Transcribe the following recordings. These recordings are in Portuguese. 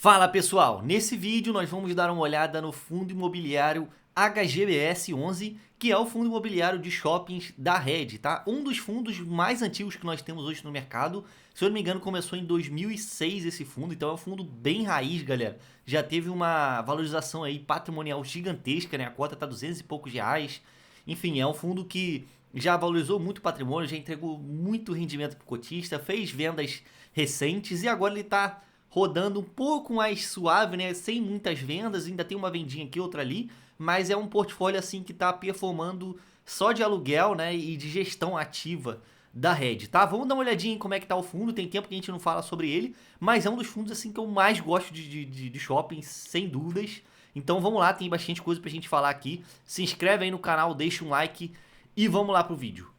Fala pessoal, nesse vídeo nós vamos dar uma olhada no fundo imobiliário HGBS 11, que é o fundo imobiliário de shoppings da Red, tá? Um dos fundos mais antigos que nós temos hoje no mercado. Se eu não me engano, começou em 2006 esse fundo, então é um fundo bem raiz, galera. Já teve uma valorização aí patrimonial gigantesca, né? A cota tá 200 e poucos reais. Enfim, é um fundo que já valorizou muito patrimônio, já entregou muito rendimento para o cotista, fez vendas recentes e agora ele está rodando um pouco mais suave, né? Sem muitas vendas, ainda tem uma vendinha aqui, outra ali, mas é um portfólio assim que está performando só de aluguel, né? E de gestão ativa da Red, tá? Vamos dar uma olhadinha em como é que tá o fundo, tem tempo que a gente não fala sobre ele, mas é um dos fundos assim que eu mais gosto de shopping, sem dúvidas. Então vamos lá, tem bastante coisa pra gente falar aqui. Se inscreve aí no canal, deixa um like e vamos lá pro vídeo.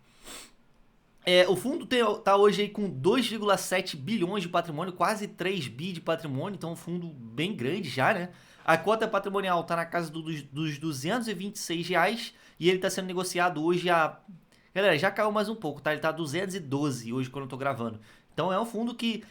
O fundo tá hoje aí com 2,7 bilhões de patrimônio, quase 3 bi de patrimônio, então é um fundo bem grande já, né? A cota patrimonial tá na casa dos R$ 226 e ele tá sendo negociado hoje a... Galera, já caiu mais um pouco, tá? Ele tá 212 hoje quando eu tô gravando. Então é um fundo que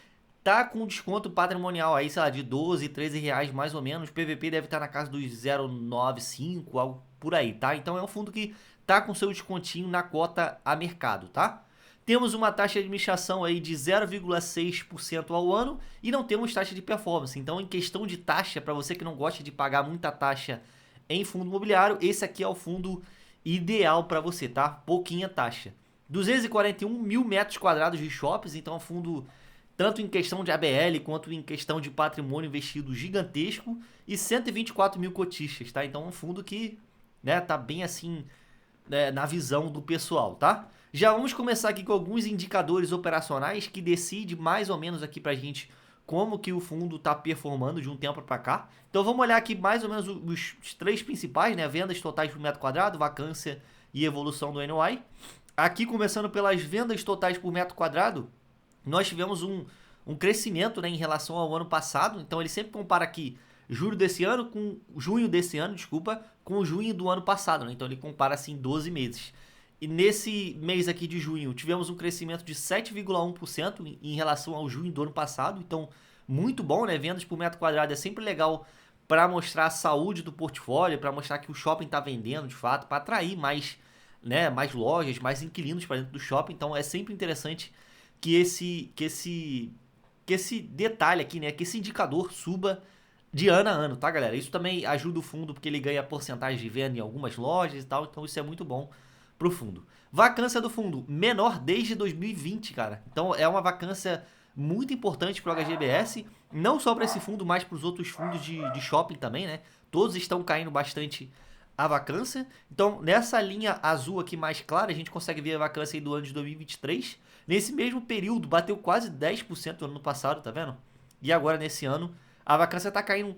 tá com desconto patrimonial aí, sei lá, de 12, 13 reais mais ou menos. PVP deve estar na casa dos 0,95, algo por aí, tá? Então é um fundo que tá com seu descontinho na cota a mercado, tá? Temos uma taxa de administração aí de 0,6% ao ano e não temos taxa de performance. Então, em questão de taxa, para você que não gosta de pagar muita taxa em fundo imobiliário, esse aqui é o fundo ideal para você, tá? Pouquinha taxa. 241 mil metros quadrados de shoppings, então é um fundo tanto em questão de ABL quanto em questão de patrimônio investido gigantesco e 124 mil cotistas, tá? Então é um fundo que, né, tá bem assim, né, na visão do pessoal, tá? Já vamos começar aqui com alguns indicadores operacionais que decide mais ou menos aqui pra gente como que o fundo está performando de um tempo para cá. Então vamos olhar aqui mais ou menos os três principais, né? Vendas totais por metro quadrado, vacância e evolução do NOI. Aqui começando pelas vendas totais por metro quadrado, nós tivemos um crescimento, né, em relação ao ano passado. Então ele sempre compara aqui julho desse ano com junho desse ano, desculpa, com junho do ano passado, né? Então ele compara assim 12 meses. E nesse mês aqui de junho, tivemos um crescimento de 7,1% em relação ao junho do ano passado. Então, muito bom, né? Vendas por metro quadrado é sempre legal para mostrar a saúde do portfólio, para mostrar que o shopping está vendendo de fato, para atrair mais, né, mais lojas, mais inquilinos para dentro do shopping. Então, é sempre interessante que esse detalhe aqui, né, que esse indicador suba de ano a ano, tá, galera? Isso também ajuda o fundo porque ele ganha porcentagem de venda em algumas lojas e tal, então isso é muito bom pro fundo. Vacância do fundo, menor desde 2020, cara. Então é uma vacância muito importante para o HGBS, não só para esse fundo, mas para os outros fundos de shopping também, né? Todos estão caindo bastante a vacância. Então, nessa linha azul aqui mais clara, a gente consegue ver a vacância aí do ano de 2023. Nesse mesmo período, bateu quase 10% do ano passado, tá vendo? E agora, nesse ano, a vacância tá caindo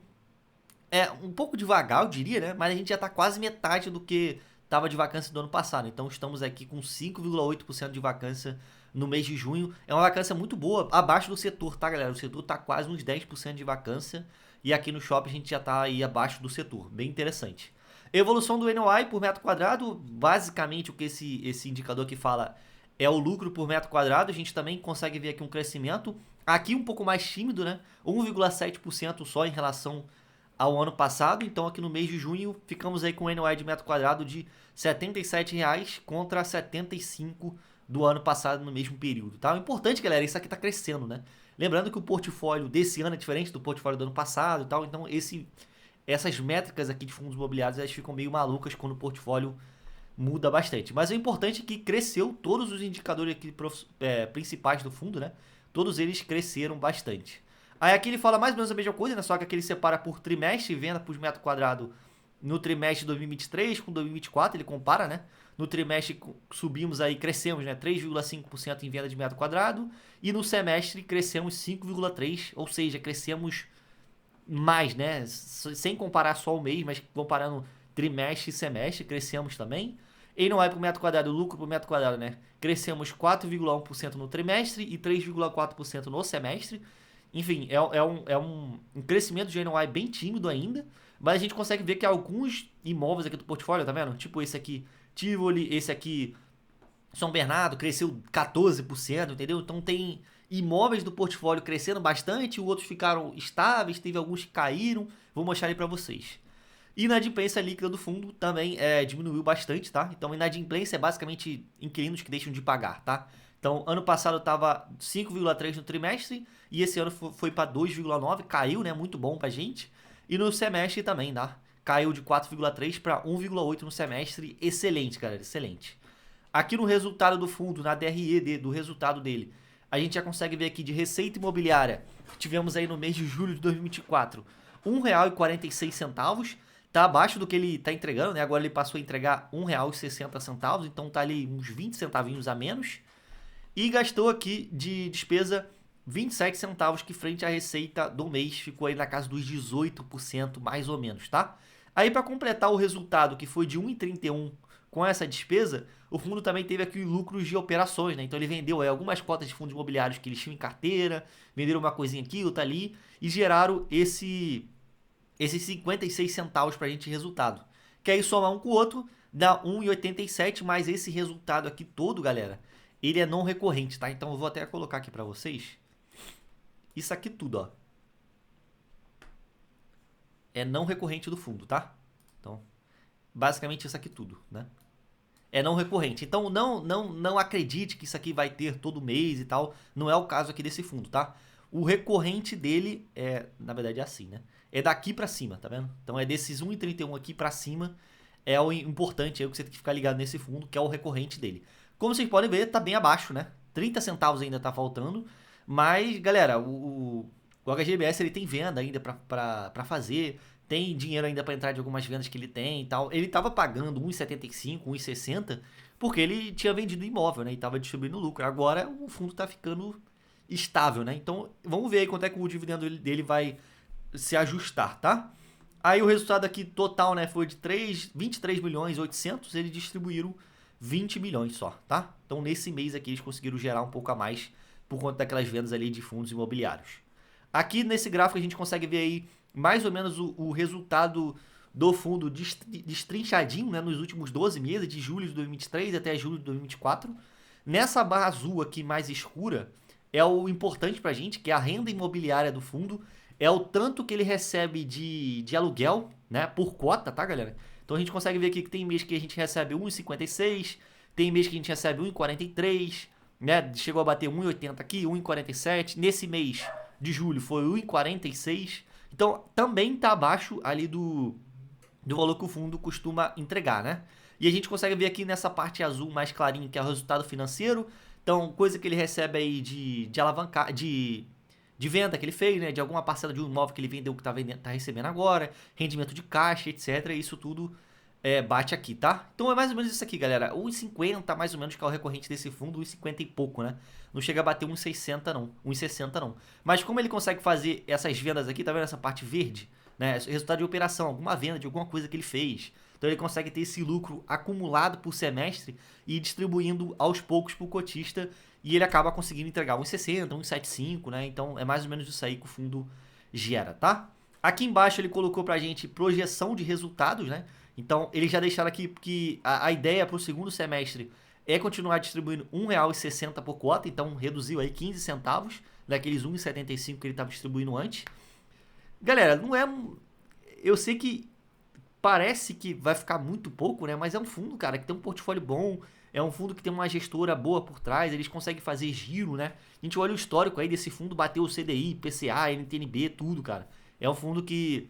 um pouco devagar, eu diria, né? Mas a gente já tá quase metade do que tava de vacância do ano passado. Então estamos aqui com 5,8% de vacância no mês de junho. É uma vacância muito boa, abaixo do setor, tá, galera? O setor tá quase uns 10% de vacância e aqui no shopping a gente já tá aí abaixo do setor. Bem interessante. Evolução do NOI por metro quadrado, basicamente o que esse indicador aqui fala é o lucro por metro quadrado. A gente também consegue ver aqui um crescimento, aqui um pouco mais tímido, né? 1,7% só em relação ao ano passado. Então aqui no mês de junho ficamos aí com o NOI de metro quadrado de R$ 77,00 contra 75 do ano passado no mesmo período, tá? O importante, galera, isso aqui tá crescendo, né? Lembrando que o portfólio desse ano é diferente do portfólio do ano passado e tal, então essas métricas aqui de fundos imobiliários elas ficam meio malucas quando o portfólio muda bastante. Mas o importante é que cresceu todos os indicadores aqui principais do fundo, né? Todos eles cresceram bastante. Aí aqui ele fala mais ou menos a mesma coisa, né? Só que aqui ele separa por trimestre, venda por metro quadrado no trimestre de 2023 com 2024, ele compara, né? No trimestre subimos aí, crescemos, né? 3,5% em venda de metro quadrado e no semestre crescemos 5,3%, ou seja, crescemos mais, né? Sem comparar só o mês, mas comparando trimestre e semestre, crescemos também. E não é por metro quadrado, lucro por metro quadrado, né? Crescemos 4,1% no trimestre e 3,4% no semestre. Enfim, um crescimento de NOI bem tímido ainda, mas a gente consegue ver que alguns imóveis aqui do portfólio, tá vendo? Tipo esse aqui, Tivoli, esse aqui, São Bernardo, cresceu 14%, entendeu? Então tem imóveis do portfólio crescendo bastante, outros ficaram estáveis, teve alguns que caíram, vou mostrar aí para vocês. Inadimplência líquida do fundo também diminuiu bastante, tá? Então, inadimplência é basicamente inquilinos que deixam de pagar, tá? Então, ano passado estava 5,3 no trimestre e esse ano foi para 2,9, caiu, né? Muito bom pra gente. E no semestre também, tá? Caiu de 4,3 para 1,8 no semestre. Excelente, galera, excelente. Aqui no resultado do fundo, na DRE do resultado dele, a gente já consegue ver aqui de receita imobiliária. Tivemos aí no mês de julho de 2024, R$ 1,46. Tá abaixo do que ele tá entregando, né? Agora ele passou a entregar R$ 1,60, então tá ali uns 20 centavinhos a menos. E gastou aqui de despesa 27 centavos, que frente à receita do mês ficou aí na casa dos 18% mais ou menos, tá? Aí para completar o resultado, que foi de 1,31 com essa despesa, o fundo também teve aqui lucros de operações, né? Então ele vendeu aí algumas cotas de fundos imobiliários que eles tinham em carteira, venderam uma coisinha aqui, outra ali, e geraram esses 56 centavos para a gente de resultado. Que aí somar um com o outro, dá 1,87, mas esse resultado aqui todo, galera, ele é não recorrente, tá? Então eu vou até colocar aqui para vocês. Isso aqui tudo, ó, é não recorrente do fundo, tá? Então, basicamente isso aqui tudo, né? É não recorrente. Então não acredite que isso aqui vai ter todo mês e tal. Não é o caso aqui desse fundo, tá? O recorrente dele na verdade é assim, né? É daqui pra cima, tá vendo? Então é desses 1,31 aqui pra cima, é o importante, é o que você tem que ficar ligado nesse fundo, que é o recorrente dele. Como vocês podem ver, tá bem abaixo, né? 30 centavos ainda tá faltando, mas, galera, o HGBS ele tem venda ainda pra fazer, tem dinheiro ainda para entrar de algumas vendas que ele tem e tal. Ele tava pagando 1,75, 1,60 porque ele tinha vendido imóvel, né? E tava distribuindo lucro. Agora o fundo tá ficando estável, né? Então vamos ver aí quanto é que o dividendo dele vai se ajustar, tá? Aí o resultado aqui total, né, foi de 23 milhões 800, eles distribuíram 20 milhões só, tá? Então nesse mês aqui eles conseguiram gerar um pouco a mais por conta daquelas vendas ali de fundos imobiliários. Aqui nesse gráfico a gente consegue ver aí mais ou menos o resultado do fundo destrinchadinho, né, nos últimos 12 meses, de julho de 2023 até julho de 2024. Nessa barra azul aqui mais escura é o importante pra gente, que é a renda imobiliária do fundo, é o tanto que ele recebe de aluguel, né, por cota, tá, galera? Então a gente consegue ver aqui que tem mês que a gente recebe 1,56, tem mês que a gente recebe 1,43, né? Chegou a bater 1,80 aqui, 1,47. Nesse mês de julho foi 1,46. Então também está abaixo ali do valor que o fundo costuma entregar, né? E a gente consegue ver aqui nessa parte azul mais clarinho, que é o resultado financeiro. Então, coisa que ele recebe aí de alavancar, de venda que ele fez, né? De alguma parcela de um imóvel que ele vendeu que tá recebendo agora, rendimento de caixa, etc. Isso tudo bate aqui, tá? Então é mais ou menos isso aqui, galera. 1,50 mais ou menos que é o recorrente desse fundo, 1,50 e pouco, né? Não chega a bater 1,60 não, 1,60 não. Mas como ele consegue fazer essas vendas aqui, tá vendo essa parte verde? Né? Resultado de operação, alguma venda de alguma coisa que ele fez. Então ele consegue ter esse lucro acumulado por semestre e ir distribuindo aos poucos pro cotista e ele acaba conseguindo entregar 1,60, 1,75, né? Então é mais ou menos isso aí que o fundo gera, tá? Aqui embaixo ele colocou pra gente projeção de resultados, né? Então eles já deixaram aqui que a ideia para o segundo semestre é continuar distribuindo R$ 1,60 por cota, então reduziu aí 15 centavos daqueles 1,75 que ele estava distribuindo antes. Galera, não é... Eu sei que parece que vai ficar muito pouco, né? Mas é um fundo, cara, que tem um portfólio bom, é um fundo que tem uma gestora boa por trás, eles conseguem fazer giro, né? A gente olha o histórico aí desse fundo, bateu o CDI, PCA, NTNB, tudo, cara. É um fundo que,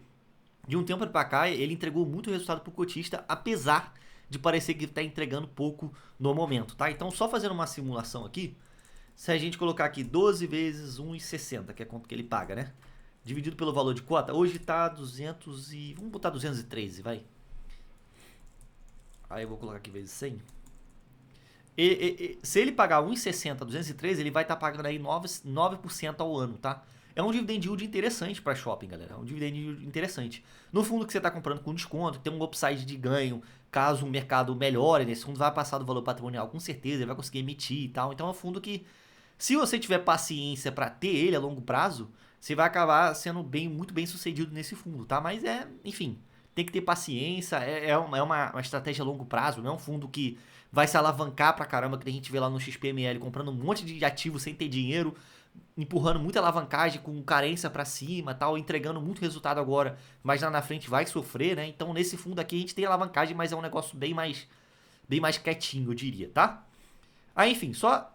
de um tempo para cá, ele entregou muito resultado pro cotista, apesar de parecer que está entregando pouco no momento, tá? Então, só fazendo uma simulação aqui, se a gente colocar aqui 12 vezes 1,60, que é quanto que ele paga, né? Dividido pelo valor de cota, hoje tá 200 e... Vamos botar 213, vai. Aí eu vou colocar aqui vezes 100. Se ele pagar 1,60, 213, ele vai estar pagando aí 9% ao ano, tá? É um dividend yield interessante para shopping, galera. É um dividend yield interessante. No fundo que você está comprando com desconto, tem um upside de ganho, caso o mercado melhore, né? Esse fundo vai passar do valor patrimonial com certeza, ele vai conseguir emitir e tal. Então é um fundo que, se você tiver paciência para ter ele a longo prazo, você vai acabar sendo muito bem sucedido nesse fundo, tá? Mas enfim, tem que ter paciência, é uma estratégia a longo prazo, não é um fundo que vai se alavancar pra caramba, que a gente vê lá no XPML comprando um monte de ativos sem ter dinheiro, empurrando muita alavancagem com carência para cima, tal, entregando muito resultado agora, mas lá na frente vai sofrer, né? Então nesse fundo aqui a gente tem alavancagem, mas é um negócio bem mais quietinho, eu diria, tá? Aí, enfim, só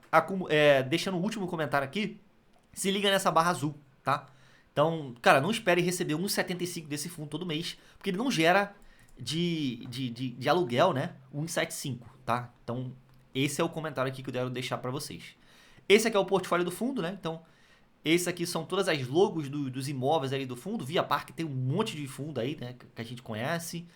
deixando o último comentário aqui, se liga nessa barra azul, tá? Então, cara, não espere receber 1,75 desse fundo todo mês, porque ele não gera de aluguel, né? 1,75, tá? Então, esse é o comentário aqui que eu quero deixar para vocês. Esse aqui é o portfólio do fundo, né? Então, esse aqui são todas as logos dos imóveis aí do fundo. Via Parque tem um monte de fundo aí, né? Que a gente conhece.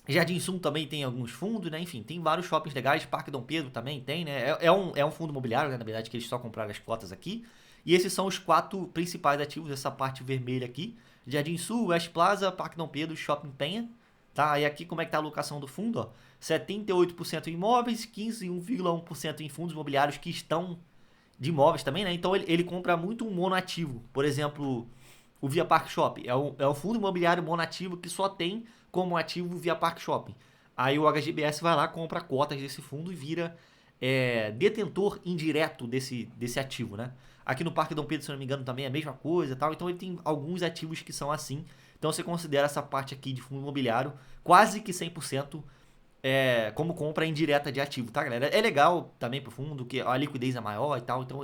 Jardim Sul também tem alguns fundos, né? Enfim, tem vários shoppings legais. Parque Dom Pedro também tem, né? É um fundo imobiliário, né? Na verdade, que eles só compraram as cotas aqui. E esses são os 4 principais ativos dessa parte vermelha aqui. Jardim Sul, West Plaza, Parque Dom Pedro, Shopping Penha. Tá? E aqui como é que tá a alocação do fundo, ó? 78% em imóveis, 15,1% em fundos imobiliários que estão de imóveis também, né? Então ele compra muito um monoativo. Por exemplo, o Via Park Shopping é um fundo imobiliário monoativo que só tem como ativo Via Park Shopping. Aí o HGBS vai lá, compra cotas desse fundo e vira detentor indireto desse ativo, né? Aqui no Parque Dom Pedro, se não me engano, também é a mesma coisa, tal. Então ele tem alguns ativos que são assim. Então você considera essa parte aqui de fundo imobiliário quase que 100% como compra indireta de ativo, tá, galera? É legal também pro fundo, que a liquidez é maior e tal, então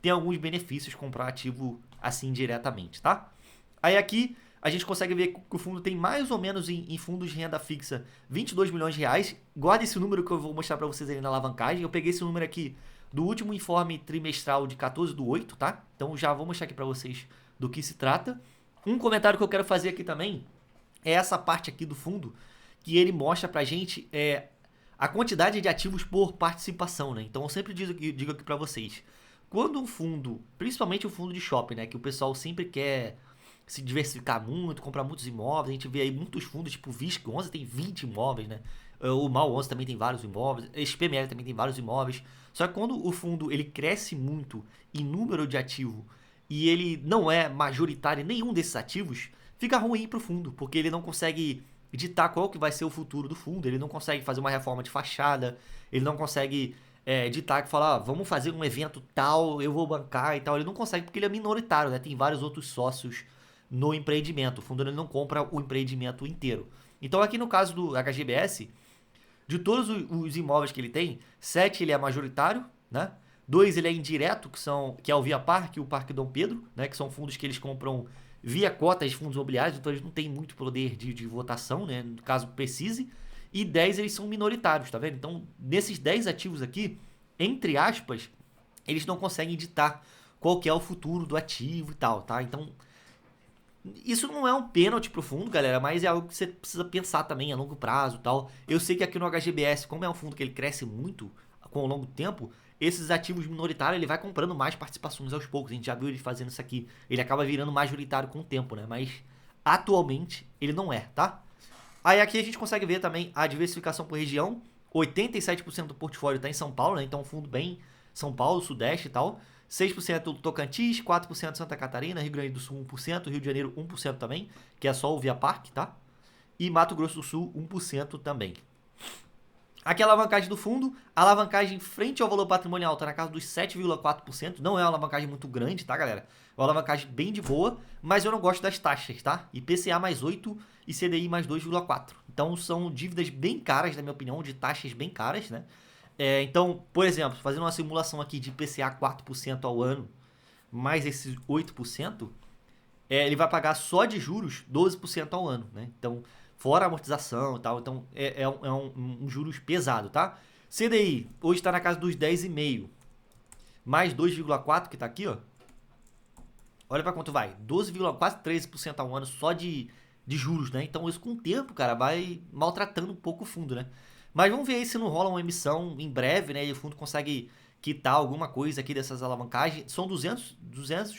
tem alguns benefícios comprar ativo assim diretamente, tá? Aí aqui a gente consegue ver que o fundo tem mais ou menos em fundos de renda fixa 22 milhões de reais. Guarda esse número que eu vou mostrar para vocês ali na alavancagem. Eu peguei esse número aqui do último informe trimestral de 14/8, tá? Então já vou mostrar aqui para vocês do que se trata. Um comentário que eu quero fazer aqui também é essa parte aqui do fundo, que ele mostra pra gente a quantidade de ativos por participação, né? Então eu sempre digo aqui pra vocês, quando um fundo, principalmente o fundo de shopping, né, que o pessoal sempre quer se diversificar muito, comprar muitos imóveis, a gente vê aí muitos fundos, tipo o VISC 11 tem 20 imóveis, né? O MAL 11 também tem vários imóveis, a SPML também tem vários imóveis. Só que quando o fundo ele cresce muito em número de ativo e ele não é majoritário em nenhum desses ativos, fica ruim pro fundo, porque ele não consegue ditar qual que vai ser o futuro do fundo, ele não consegue fazer uma reforma de fachada, ele não consegue ditar que falar, vamos fazer um evento tal, eu vou bancar e tal, ele não consegue porque ele é minoritário, né? Tem vários outros sócios no empreendimento, o fundo ele não compra o empreendimento inteiro. Então aqui no caso do HGBS, de todos os imóveis que ele tem, 7 ele é majoritário, né? 2 ele é indireto, que é o Via Parque e o Parque Dom Pedro, né? Que são fundos que eles compram via cotas de fundos imobiliários, então eles não têm muito poder de votação, né? No caso precise. E 10 eles são minoritários, tá vendo? Então, nesses 10 ativos aqui, entre aspas, eles não conseguem ditar qual que é o futuro do ativo e tal, tá? Então, isso não é um pênalti pro fundo, galera, mas é algo que você precisa pensar também a longo prazo e tal. Eu sei que aqui no HGBS, como é um fundo que ele cresce muito com o longo tempo, esses ativos minoritários ele vai comprando mais participações aos poucos. A gente já viu ele fazendo isso aqui. Ele acaba virando majoritário com o tempo, né? Mas atualmente ele não é, tá? Aí aqui a gente consegue ver também a diversificação por região. 87% do portfólio está em São Paulo, né? Então um fundo bem São Paulo, Sudeste e tal. 6% Tocantins, 4% Santa Catarina, Rio Grande do Sul 1%, Rio de Janeiro 1% também, que é só o Via Parque, tá? E Mato Grosso do Sul 1% também. Aqui a alavancagem do fundo, a alavancagem frente ao valor patrimonial está na casa dos 7,4%, não é uma alavancagem muito grande, tá, galera? É uma alavancagem bem de boa, mas eu não gosto das taxas, tá? IPCA mais 8 e CDI mais 2,4. Então são dívidas bem caras, na minha opinião, de taxas bem caras, né? Então, por exemplo, fazendo uma simulação aqui de IPCA 4% ao ano, mais esses 8%, ele vai pagar só de juros 12% ao ano, né? Então, fora a amortização e tal, então um juros pesado, tá? CDI, hoje está na casa dos 10,5, mais 2,4 que está aqui, ó. Olha para quanto vai, 12, quase 13% ao ano só de juros, né? Então isso com o tempo, cara, vai maltratando um pouco o fundo, né? Mas vamos ver aí se não rola uma emissão em breve, né? E o fundo consegue quitar alguma coisa aqui dessas alavancagens. São 200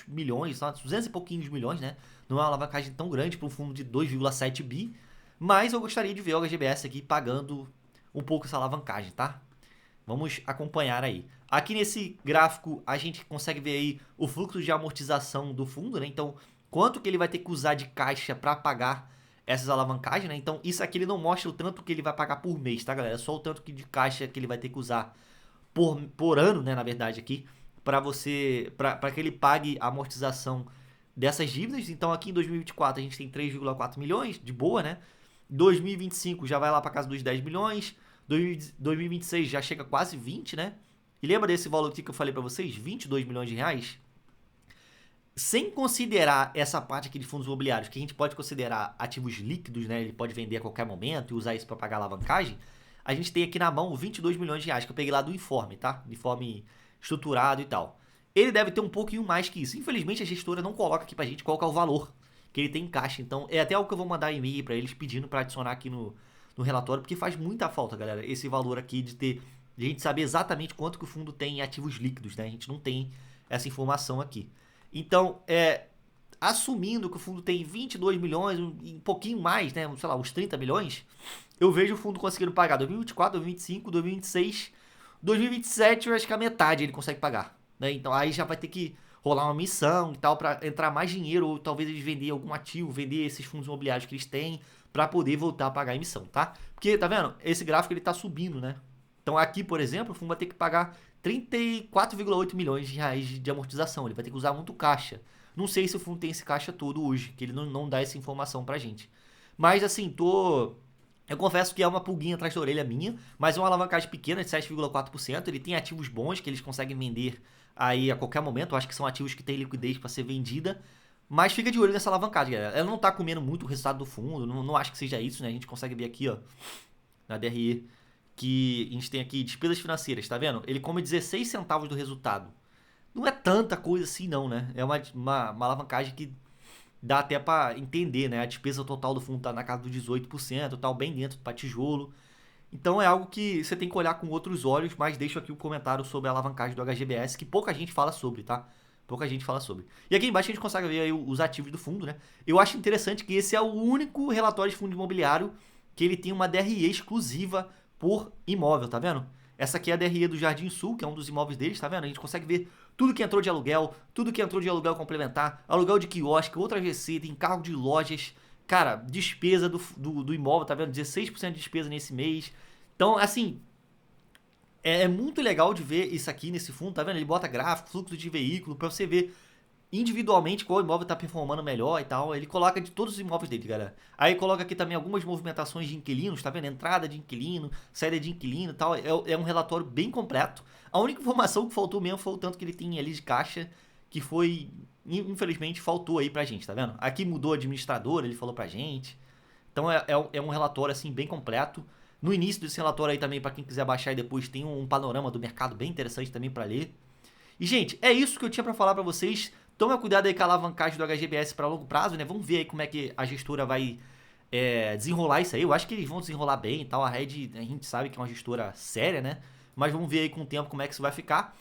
milhões, 200 e pouquinhos milhões, né? Não é uma alavancagem tão grande para um fundo de 2,7 bi. Mas eu gostaria de ver o HGBS aqui pagando um pouco essa alavancagem, tá? Vamos acompanhar aí. Aqui nesse gráfico a gente consegue ver aí o fluxo de amortização do fundo, né? Então, quanto que ele vai ter que usar de caixa para pagar essas alavancagens, né? Então, isso aqui ele não mostra o tanto que ele vai pagar por mês, tá, galera? É só o tanto de caixa que ele vai ter que usar por ano, né? Na verdade, aqui, para que ele pague a amortização dessas dívidas. Então aqui em 2024 a gente tem 3,4 milhões, de boa, né? 2025 já vai lá para casa dos 10 milhões. 2026 já chega a quase 20, né? E lembra desse valor aqui que eu falei para vocês? 22 milhões de reais? Sem considerar essa parte aqui de fundos imobiliários, que a gente pode considerar ativos líquidos, né? Ele pode vender a qualquer momento e usar isso para pagar a alavancagem. A gente tem aqui na mão 22 milhões de reais, que eu peguei lá do informe, tá? Informe estruturado e tal. Ele deve ter um pouquinho mais que isso. Infelizmente, a gestora não coloca aqui pra gente qual que é o valor que ele tem em caixa. Então, é até algo que eu vou mandar e-mail para eles pedindo para adicionar aqui no relatório, porque faz muita falta, galera, esse valor aqui de a gente saber exatamente quanto que o fundo tem em ativos líquidos, né? A gente não tem essa informação aqui. Então, assumindo que o fundo tem 22 milhões, um pouquinho mais, né? Sei lá, uns 30 milhões, eu vejo o fundo conseguindo pagar 2024, 2025, 2026, 2027, eu acho que a metade ele consegue pagar, né? Então, aí já vai ter que rolar uma missão e tal para entrar mais dinheiro, ou talvez eles vender algum ativo, vender esses fundos imobiliários que eles têm para poder voltar a pagar a emissão, tá? Porque, tá vendo? Esse gráfico ele tá subindo, né? Então aqui, por exemplo, o fundo vai ter que pagar 34,8 milhões de reais de amortização. Ele vai ter que usar muito caixa. Não sei se o fundo tem esse caixa todo hoje, que ele não dá essa informação pra gente. Mas assim, eu confesso que é uma pulguinha atrás da orelha minha, mas é uma alavancagem pequena de 7,4%. Ele tem ativos bons que eles conseguem vender aí a qualquer momento. Eu acho que são ativos que têm liquidez para ser vendida. Mas fica de olho nessa alavancagem, galera. Ela não tá comendo muito o resultado do fundo. Não acho que seja isso, né? A gente consegue ver aqui, ó, na DRE, que a gente tem aqui despesas financeiras, tá vendo? Ele come 16 centavos do resultado. Não é tanta coisa assim, não, né? É uma alavancagem que dá até para entender, né? A despesa total do fundo tá na casa dos 18%, tal, bem dentro para tijolo. Então é algo que você tem que olhar com outros olhos, mas deixo aqui o comentário sobre a alavancagem do HGBS, que pouca gente fala sobre, tá? Pouca gente fala sobre. E aqui embaixo a gente consegue ver aí os ativos do fundo, né? Eu acho interessante que esse é o único relatório de fundo imobiliário que ele tem uma DRE exclusiva por imóvel, tá vendo? Essa aqui é a DRE do Jardim Sul, que é um dos imóveis deles, tá vendo? A gente consegue ver tudo que entrou de aluguel, tudo que entrou de aluguel complementar, aluguel de quiosque, outra receita, encargo de lojas, cara, despesa do imóvel, tá vendo? 16% de despesa nesse mês. Então, assim, é muito legal de ver isso aqui nesse fundo, tá vendo? Ele bota gráfico, fluxo de veículo, pra você ver individualmente qual imóvel tá performando melhor e tal. Ele coloca de todos os imóveis dele, galera. Aí coloca aqui também algumas movimentações de inquilinos, tá vendo? Entrada de inquilino, saída de inquilino e tal. É um relatório bem completo. A única informação que faltou mesmo foi o tanto que ele tem ali de caixa, que foi, infelizmente, faltou aí pra gente, tá vendo? Aqui mudou o administrador, ele falou pra gente. Então é um relatório, assim, bem completo. No início desse relatório aí também, para quem quiser baixar e depois, tem um panorama do mercado bem interessante também para ler. E, gente, é isso que eu tinha para falar para vocês. Tome cuidado aí com a alavancagem do HGBS para longo prazo, né? Vamos ver aí como é que a gestora vai desenrolar isso aí. Eu acho que eles vão desenrolar bem e tal. A Red, a gente sabe que é uma gestora séria, né? Mas vamos ver aí com o tempo como é que isso vai ficar.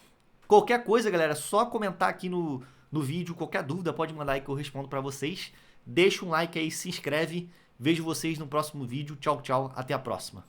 Qualquer coisa, galera, só comentar aqui no vídeo. Qualquer dúvida, pode mandar aí que eu respondo para vocês. Deixa um like aí, se inscreve. Vejo vocês no próximo vídeo. Tchau, tchau. Até a próxima.